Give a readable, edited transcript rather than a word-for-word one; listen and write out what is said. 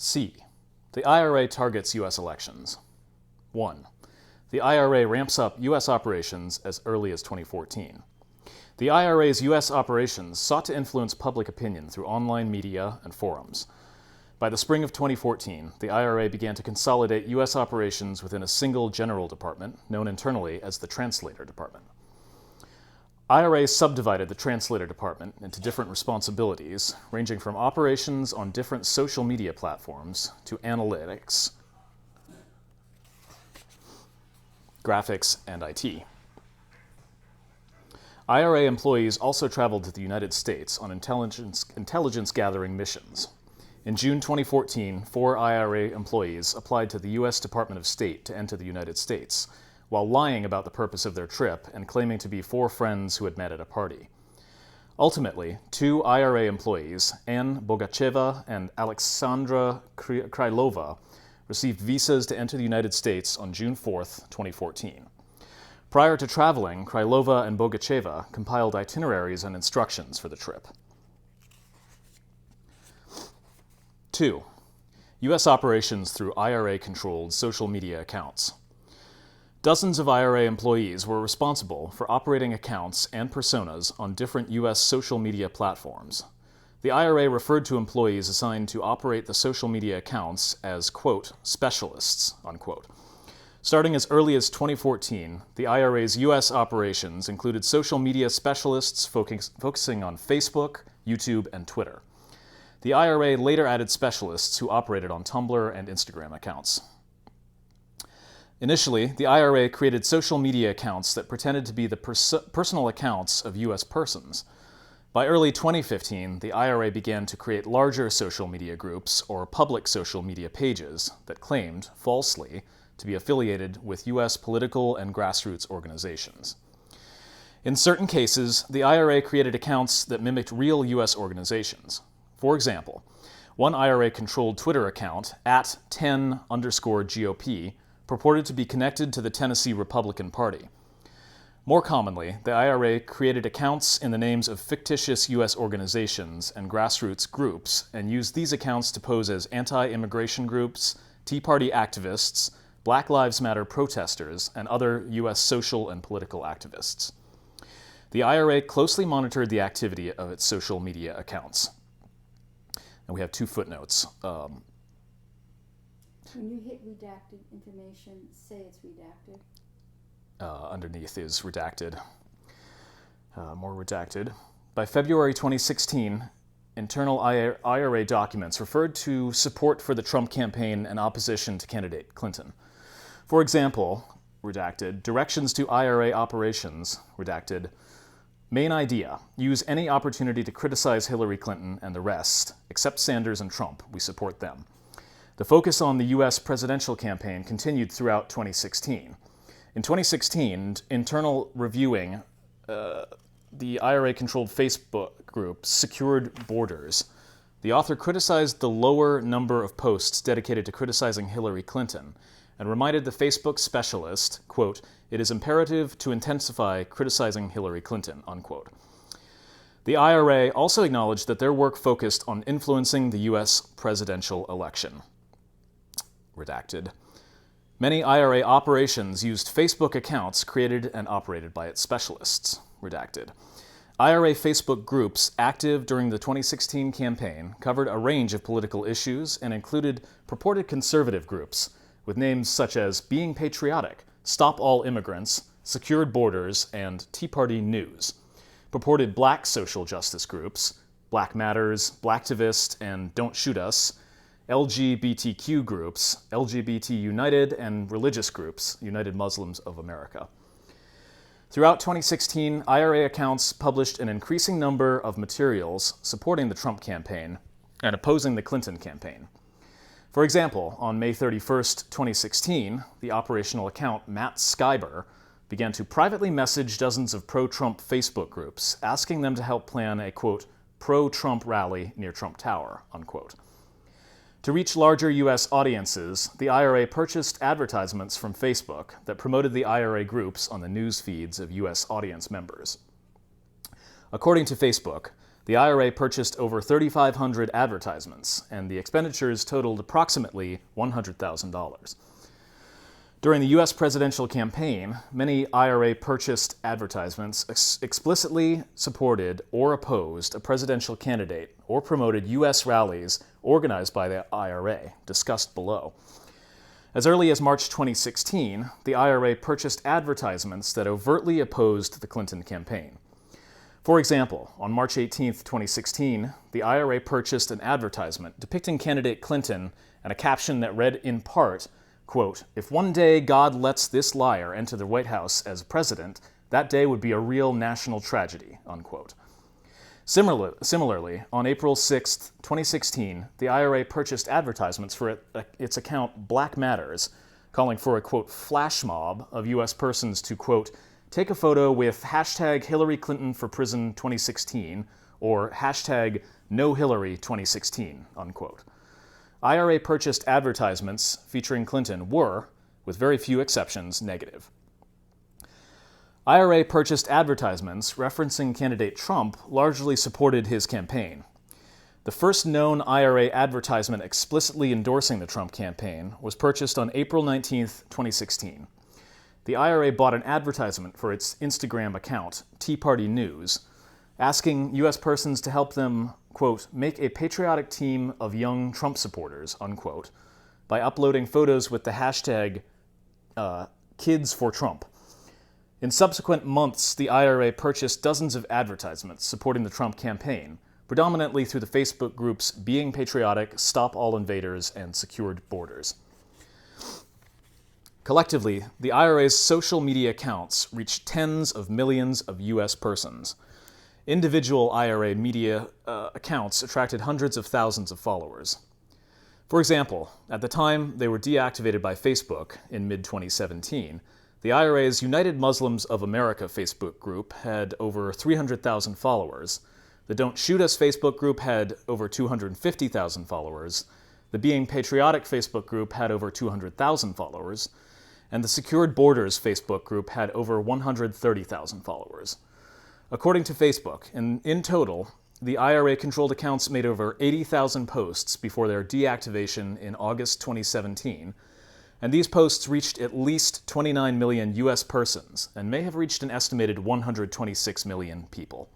C. The IRA targets U.S. elections. 1. The IRA ramps up U.S. operations as early as 2014. The IRA's U.S. operations sought to influence public opinion through online media and forums. By the spring of 2014, the IRA began to consolidate U.S. operations within a single general department, known internally as the Translator Department. IRA subdivided the Translator Department into different responsibilities, ranging from operations on different social media platforms to analytics, graphics, and IT. IRA employees also traveled to the United States on intelligence gathering missions. In June 2014, 4 IRA employees applied to the U.S. Department of State to enter the United States, while lying about the purpose of their trip and claiming to be 4 friends who had met at a party. Ultimately, 2 IRA employees, Anne Bogacheva and Alexandra Krylova, received visas to enter the United States on June 4, 2014. Prior to traveling, Krylova and Bogacheva compiled itineraries and instructions for the trip. 2. U.S. operations through IRA-controlled social media accounts. Dozens of IRA employees were responsible for operating accounts and personas on different U.S. social media platforms. The IRA referred to employees assigned to operate the social media accounts as, quote, specialists, unquote. Starting as early as 2014, the IRA's U.S. operations included social media specialists focusing on Facebook, YouTube, and Twitter. The IRA later added specialists who operated on Tumblr and Instagram accounts. Initially, the IRA created social media accounts that pretended to be the personal accounts of U.S. persons. By early 2015, the IRA began to create larger social media groups or public social media pages that claimed, falsely, to be affiliated with U.S. political and grassroots organizations. In certain cases, the IRA created accounts that mimicked real U.S. organizations. For example, one IRA-controlled Twitter account, @10_GOP, purported to be connected to the Tennessee Republican Party. More commonly, the IRA created accounts in the names of fictitious U.S. organizations and grassroots groups and used these accounts to pose as anti-immigration groups, Tea Party activists, Black Lives Matter protesters, and other U.S. social and political activists. The IRA closely monitored the activity of its social media accounts. And we have 2 footnotes. When you hit redacted information, say it's redacted. Underneath is redacted. More redacted. By February 2016, internal IRA documents referred to support for the Trump campaign and opposition to candidate Clinton. For example, redacted, directions to IRA operations, redacted, main idea, use any opportunity to criticize Hillary Clinton and the rest, except Sanders and Trump, we support them. The focus on the U.S. presidential campaign continued throughout 2016. In 2016, internal reviewing, the IRA-controlled Facebook group Secured Borders. The author criticized the lower number of posts dedicated to criticizing Hillary Clinton and reminded the Facebook specialist, quote, it is imperative to intensify criticizing Hillary Clinton, unquote. The IRA also acknowledged that their work focused on influencing the U.S. presidential election. Redacted. Many IRA operations used Facebook accounts created and operated by its specialists. Redacted. IRA Facebook groups active during the 2016 campaign covered a range of political issues and included purported conservative groups with names such as Being Patriotic, Stop All Immigrants, Secured Borders, and Tea Party News. Purported black social justice groups, Black Matters, Blacktivist, and Don't Shoot Us, LGBTQ groups, LGBT United, and religious groups, United Muslims of America. Throughout 2016, IRA accounts published an increasing number of materials supporting the Trump campaign and opposing the Clinton campaign. For example, on May 31st, 2016, the operational account Matt Skyber began to privately message dozens of pro-Trump Facebook groups, asking them to help plan a, quote, pro-Trump rally near Trump Tower, unquote. To reach larger U.S. audiences, the IRA purchased advertisements from Facebook that promoted the IRA groups on the news feeds of U.S. audience members. According to Facebook, the IRA purchased over 3,500 advertisements, and the expenditures totaled approximately $100,000. During the U.S. presidential campaign, many IRA-purchased advertisements explicitly supported or opposed a presidential candidate or promoted U.S. rallies organized by the IRA, discussed below. As early as March 2016, the IRA purchased advertisements that overtly opposed the Clinton campaign. For example, on March 18, 2016, the IRA purchased an advertisement depicting candidate Clinton and a caption that read in part, quote, "If one day God lets this liar enter the White House as president, that day would be a real national tragedy," unquote. Similarly, on April 6, 2016, the IRA purchased advertisements for its account Black Matters, calling for a, quote, flash mob of U.S. persons to, quote, take a photo with hashtag Hillary Clinton for Prison 2016 or hashtag No Hillary 2016, unquote. IRA-purchased advertisements featuring Clinton were, with very few exceptions, negative. IRA-purchased advertisements referencing candidate Trump largely supported his campaign. The first known IRA advertisement explicitly endorsing the Trump campaign was purchased on April 19, 2016. The IRA bought an advertisement for its Instagram account, Tea Party News, asking U.S. persons to help them, quote, make a patriotic team of young Trump supporters, unquote, by uploading photos with the hashtag Kids for Trump. In subsequent months, the IRA purchased dozens of advertisements supporting the Trump campaign, predominantly through the Facebook groups Being Patriotic, Stop All Invaders, and Secured Borders. Collectively, the IRA's social media accounts reached tens of millions of U.S. persons. Individual IRA media accounts attracted hundreds of thousands of followers. For example, at the time they were deactivated by Facebook in mid-2017, the IRA's United Muslims of America Facebook group had over 300,000 followers. The Don't Shoot Us Facebook group had over 250,000 followers. The Being Patriotic Facebook group had over 200,000 followers. And the Secured Borders Facebook group had over 130,000 followers. According to Facebook, in total, the IRA-controlled accounts made over 80,000 posts before their deactivation in August 2017, and these posts reached at least 29 million U.S. persons and may have reached an estimated 126 million people.